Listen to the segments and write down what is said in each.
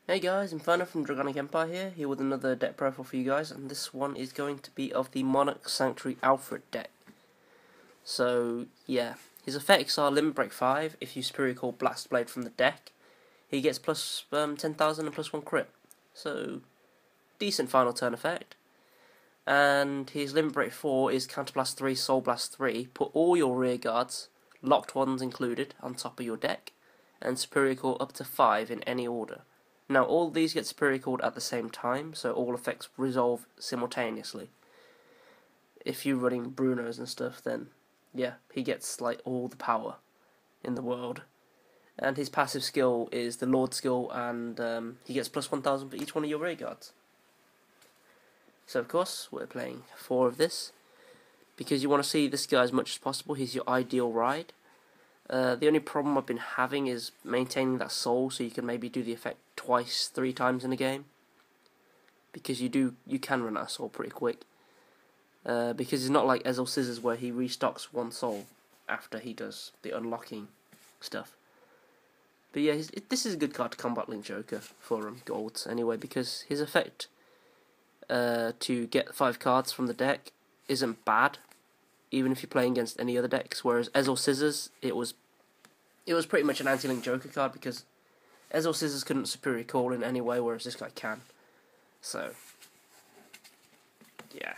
Hey guys, I'm Fallon from Dragonic Empire here with another deck profile for you guys, and this one is going to be of the Monarch Sanctuary Alfred deck. So, yeah, his effects are Limit Break 5 if you Superior Call Blast Blade from the deck. He gets plus 10,000 and plus 1 crit, so decent final turn effect. And his Limit Break 4 is Counter Blast 3, Soul Blast 3, put all your rear guards, locked ones included, on top of your deck, and Superior Call up to 5 in any order. Now, all these get Superior Called at the same time, so all effects resolve simultaneously. If you're running Brunos and stuff, then, yeah, he gets, like, all the power in the world. And his passive skill is the Lord skill, and he gets plus 1,000 for each one of your rear guards. So, of course, we're playing 4 of this, because you want to see this guy as much as possible. He's your ideal ride. The only problem I've been having is maintaining that soul, so you can maybe do the effect twice, 3 times in a game, because you can run out of soul pretty quick. Because it's not like Ezel Scissors where he restocks 1 soul after he does the unlocking stuff. But yeah, this is a good card to combat Link Joker for golds anyway, because his effect to get 5 cards from the deck isn't bad, even if you're playing against any other decks. Whereas Ezel Scissors, it was pretty much an anti-Link Joker card, because Ezel Scissors couldn't Superior Call in any way, whereas this guy can. So, yeah.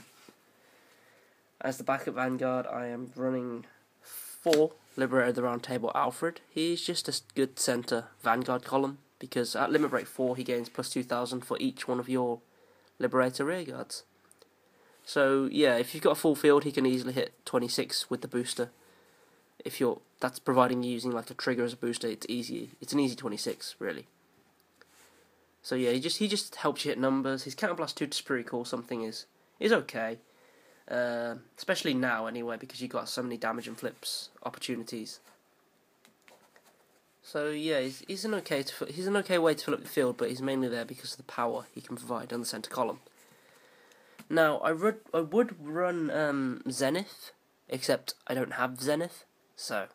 As the backup Vanguard, I am running 4 Liberator of the Round Table Alfred. He's just a good center Vanguard column, because at Limit Break 4 he gains plus 2,000 for each one of your Liberator rear guards. So yeah, if you've got a full field, he can easily hit 26 with the booster. That's providing you using like a trigger as a booster, it's an easy 26 really. So yeah, he just helps you hit numbers. His Counter Blast 2 to Superior Call something is okay, especially now anyway, because you got so many damage and flips opportunities. So yeah, he's an okay way to fill up the field, but he's mainly there because of the power he can provide on the center column. Now, I would run Zenith, except I don't have Zenith, so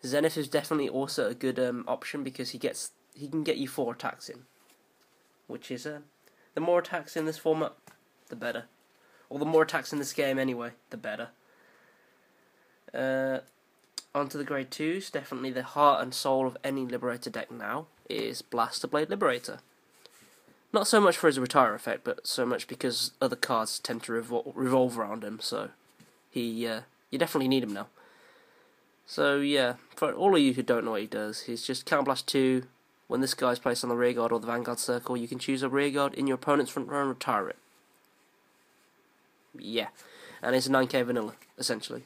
Zenith is definitely also a good option, because he can get you 4 attacks in, which is the more attacks in this format, the better, or the more attacks in this game anyway, the better. Onto the grade 2s, definitely the heart and soul of any Liberator deck now is Blaster Blade Liberator. Not so much for his retire effect, but so much because other cards tend to revolve around him, so you definitely need him now. So yeah, for all of you who don't know what he does, he's just Counter Blast 2. When this guy's placed on the rear guard or the Vanguard circle, you can choose a rear guard in your opponent's front row and retire it. Yeah, and it's a 9k vanilla, essentially.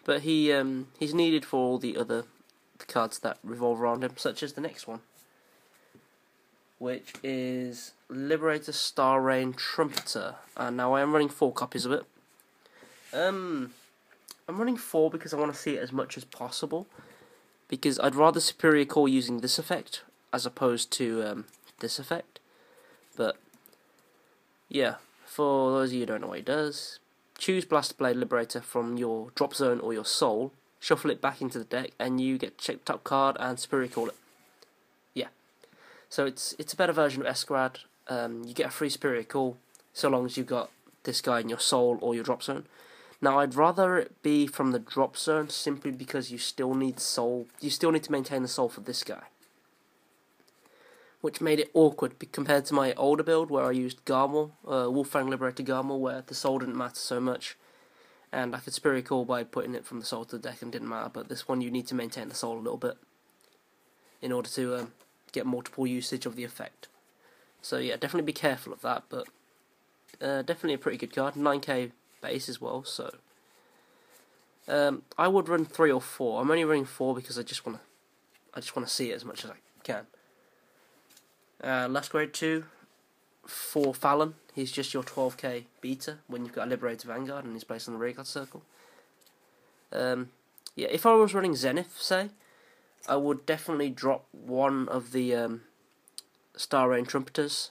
But he's needed for all the other cards that revolve around him, such as the next one, which is Liberator Star Rain Trumpeter. And now I am running 4 copies of it. I'm running 4 because I want to see it as much as possible, because I'd rather Superior Call using this effect as opposed to this effect. But yeah, for those of you who don't know what he does, choose Blaster Blade Liberator from your drop zone or your soul, shuffle it back into the deck, and you get to check the top card and Superior Call it. Yeah. So it's a better version of Esquad. You get a free Superior Call so long as you've got this guy in your soul or your drop zone. Now, I'd rather it be from the drop zone, simply because you still need soul. You still need to maintain the soul for this guy, which made it awkward compared to my older build where I used Garmel, Wolfang Liberator Garmel, where the soul didn't matter so much, and I could Superior Call by putting it from the soul to the deck and didn't matter. But this one, you need to maintain the soul a little bit in order to get multiple usage of the effect. So yeah, definitely be careful of that, but definitely a pretty good card. 9k base as well, so I would run 3 or 4. I'm only running 4 because I just want to see it as much as I can. Last grade 2 for Fallon. He's just your 12k beta when you've got a Liberator Vanguard and he's placed on the rear guard circle. Yeah, if I was running Zenith, say, I would definitely drop one of the Star Rain Trumpeters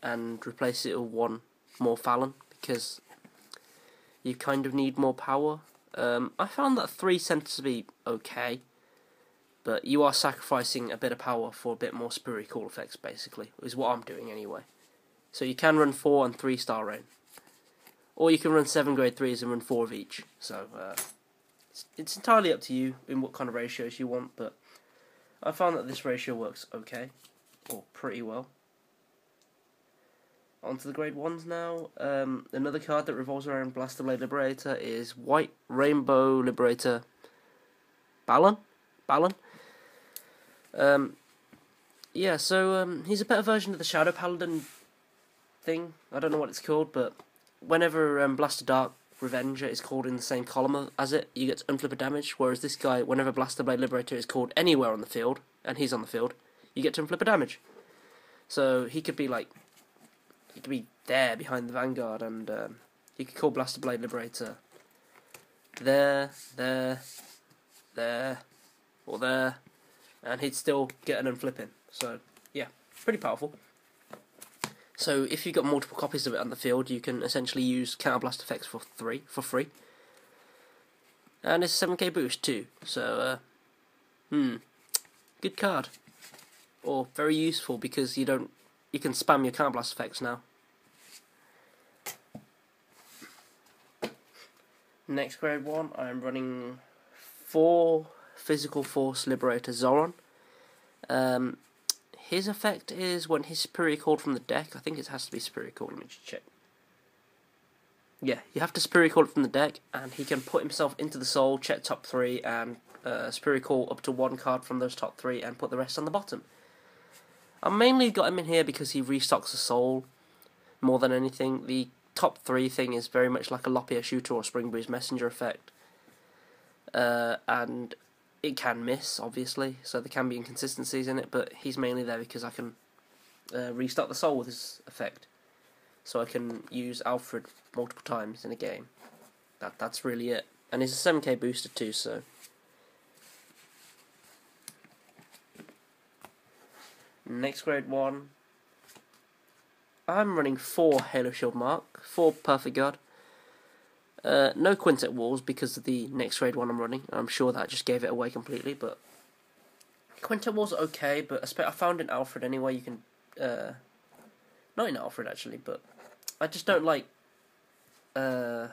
and replace it with one more Fallon, because you kind of need more power. I found that 3 centers to be okay, but you are sacrificing a bit of power for a bit more Spirit Call effects, basically, is what I'm doing anyway. So you can run 4 and 3 star rain, or you can run 7 grade 3s and run 4 of each. So it's entirely up to you in what kind of ratios you want, but I found that this ratio works okay, or pretty well. On to the grade 1s now. Another card that revolves around Blaster Blade Liberator is White Rainbow Liberator Balon? Yeah, so he's a better version of the Shadow Paladin thing. I don't know what it's called, but whenever Blaster Dark Revenger is called in the same column as it, you get unflipper damage, whereas this guy, whenever Blaster Blade Liberator is called anywhere on the field, and he's on the field, you get to unflipper damage. So he could be like, he could be there behind the Vanguard, and you could call Blaster Blade Liberator there, or there, and he'd still get an unflipping. So yeah, pretty powerful. So if you've got multiple copies of it on the field, you can essentially use counterblast effects for free. And it's a 7k boost too, so good card. Or very useful because you can spam your counterblast effects now. Next grade 1, I'm running 4 Physical Force Liberator Zoron. His effect is when he's Superior Called from the deck. I think it has to be Superior Called, let me just check. Yeah, you have to Superior Call it from the deck, and he can put himself into the soul, check top 3, and Superior Call up to 1 card from those top 3, and put the rest on the bottom. I mainly got him in here because he restocks the soul more than anything. The top 3 thing is very much like a Lopia Shooter or Spring Breeze Messenger effect. And it can miss, obviously, so there can be inconsistencies in it, but he's mainly there because I can restock the soul with his effect. So I can use Alfred multiple times in a game. That's really it. And he's a 7k booster too, so... Next grade 1. I'm running 4 Halo Shield Mark, 4 Perfect Guard. No Quintet Walls because of the next grade 1 I'm running. I'm sure that just gave it away completely, but... Quintet Walls are okay, but I found in Alfred anyway, you can... not in Alfred actually, but... I just don't like... the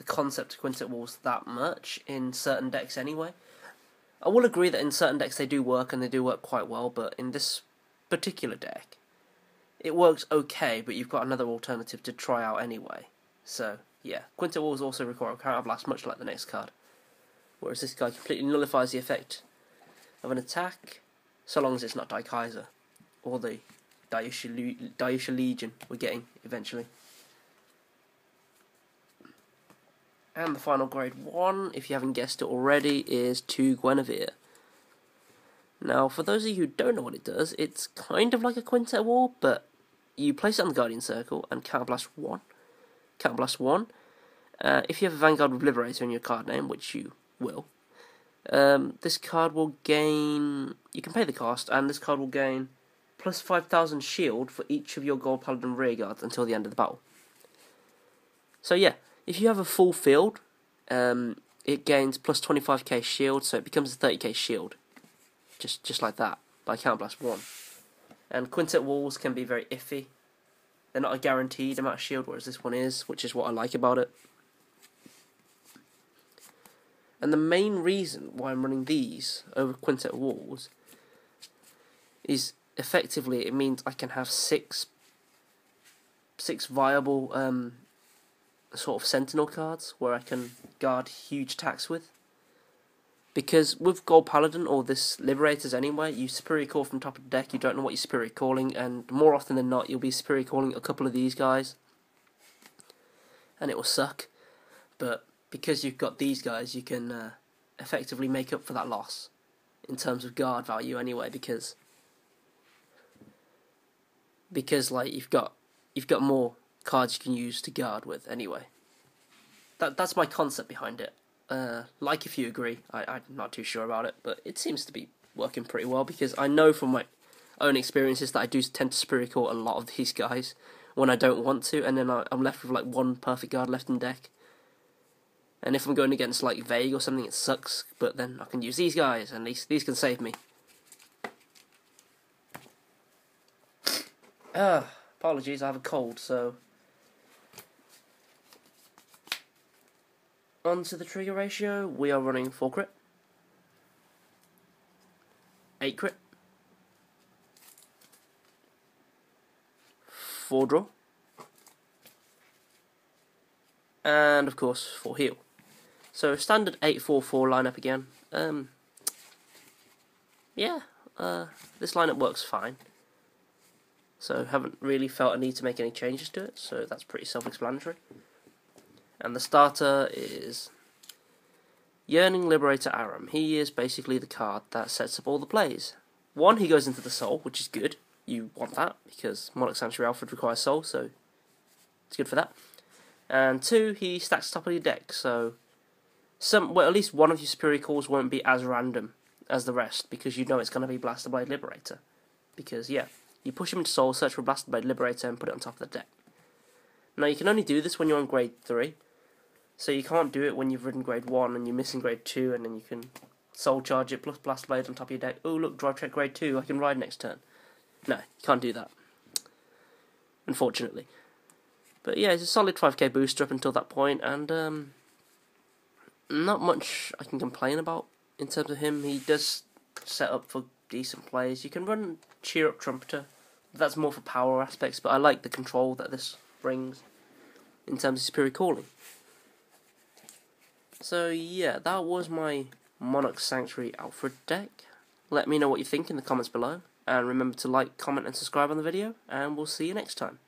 concept of Quintet Walls that much in certain decks anyway. I will agree that in certain decks they do work, and they do work quite well, but in this particular deck, it works okay, but you've got another alternative to try out anyway. So, yeah. Quintet Walls also require a counterblast, much like the next card. Whereas this guy completely nullifies the effect of an attack, so long as it's not Daikaiser, or the Daisha Legion we're getting eventually. And the final grade 1, if you haven't guessed it already, is 2 Ganovir. Now, for those of you who don't know what it does, it's kind of like a Quintet Wall, but you place it on the Guardian Circle and counterblast 1. If you have a Vanguard with Liberator in your card name, which you will, this card will gain... You can pay the cost, and this card will gain plus 5,000 shield for each of your Gold Paladin rearguards until the end of the battle. So yeah, if you have a full field, it gains plus 25k shield, so it becomes a 30k shield. Just like that, by Counterblast 1. And Quintet Walls can be very iffy. They're not a guaranteed amount of shield, whereas this one is, which is what I like about it. And the main reason why I'm running these over Quintet Walls is effectively it means I can have six viable sort of Sentinel cards where I can guard huge attacks with. Because with Gold Paladin, or this Liberators anyway, you Superior Call from top of the deck, you don't know what you're Superior Calling, and more often than not, you'll be Superior Calling a couple of these guys, and it will suck. But because you've got these guys, you can effectively make up for that loss, in terms of guard value anyway, because like you've got more cards you can use to guard with anyway. That's my concept behind it. Like if you agree, I'm not too sure about it, but it seems to be working pretty well, because I know from my own experiences that I do tend to Superior Call a lot of these guys when I don't want to, and then I'm left with like 1 perfect guard left in deck. And if I'm going against like Vague or something, it sucks. But then I can use these guys, and these can save me. Apologies, I have a cold, so... Onto the trigger ratio, we are running 4 crit. 8 crit. 4 draw. And of course, 4 heal. So standard 8-4-4 lineup again. This lineup works fine. So haven't really felt a need to make any changes to it, so that's pretty self-explanatory. And the starter is Yearning Liberator Aram. He is basically the card that sets up all the plays. 1, he goes into the soul, which is good. You want that, because Monarch Sanctuary Alfred requires soul, so it's good for that. And 2, he stacks top of your deck, so at least one of your superior calls won't be as random as the rest, because you know it's going to be Blaster Blade Liberator. Because, yeah, you push him into soul, search for Blaster Blade Liberator, and put it on top of the deck. Now, you can only do this when you're on grade 3, so you can't do it when you've ridden grade 1 and you're missing grade 2, and then you can soul charge it plus Blaster Blade on top of your deck. Oh, look, drive check grade 2, I can ride next turn. No, you can't do that, unfortunately. But yeah, it's a solid 5k booster up until that point, and not much I can complain about in terms of him. He does set up for decent plays. You can run Cheer Up Trumpeter, that's more for power aspects, but I like the control that this brings in terms of superior calling. So yeah, that was my Monarch Sanctuary Alfred deck. Let me know what you think in the comments below, and remember to like, comment and subscribe on the video, and we'll see you next time.